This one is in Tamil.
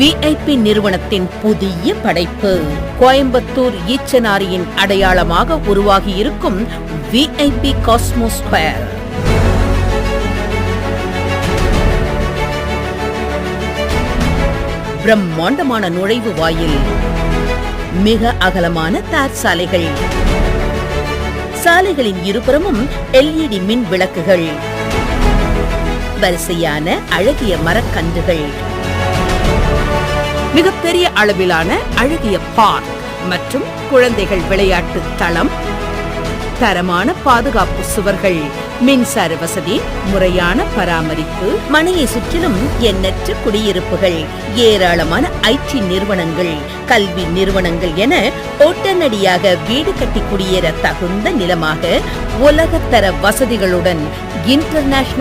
VIP நிறுவனத்தின் புதிய படைப்பு. கோயம்புத்தூர் ஈச்சனாரியின் அடையாளமாக உருவாகி இருக்கும் VIP காஸ்மோ ஸ்கொயர். பிரம்மாண்டமான நுழைவு வாயில், மிக அகலமான தார் சாலைகள், சாலைகளின் இருபுறமும் LED மின் விளக்குகள், வரிசையான அழகிய மரக்கன்றுகள், மிகப்பெரிய அளவிலான அழகிய பார்க் மற்றும் குழந்தைகள் விளையாட்டு தளம், தரமான பாதுகாப்பு சுவர்கள், மின்சார வசதி, முறையான பராமரிப்பு, மனையை சுற்றிலும் எண்ணற்ற குடியிருப்புகள், ஏராளமான IT நிறுவனங்கள், கல்வி நிறுவனங்கள் என ஒட்டநடியாக வீடு கட்டி குடியேற தகுந்த நிலமாக உலகத்தர வசதிகளுடன் இன்டர்நேஷனல்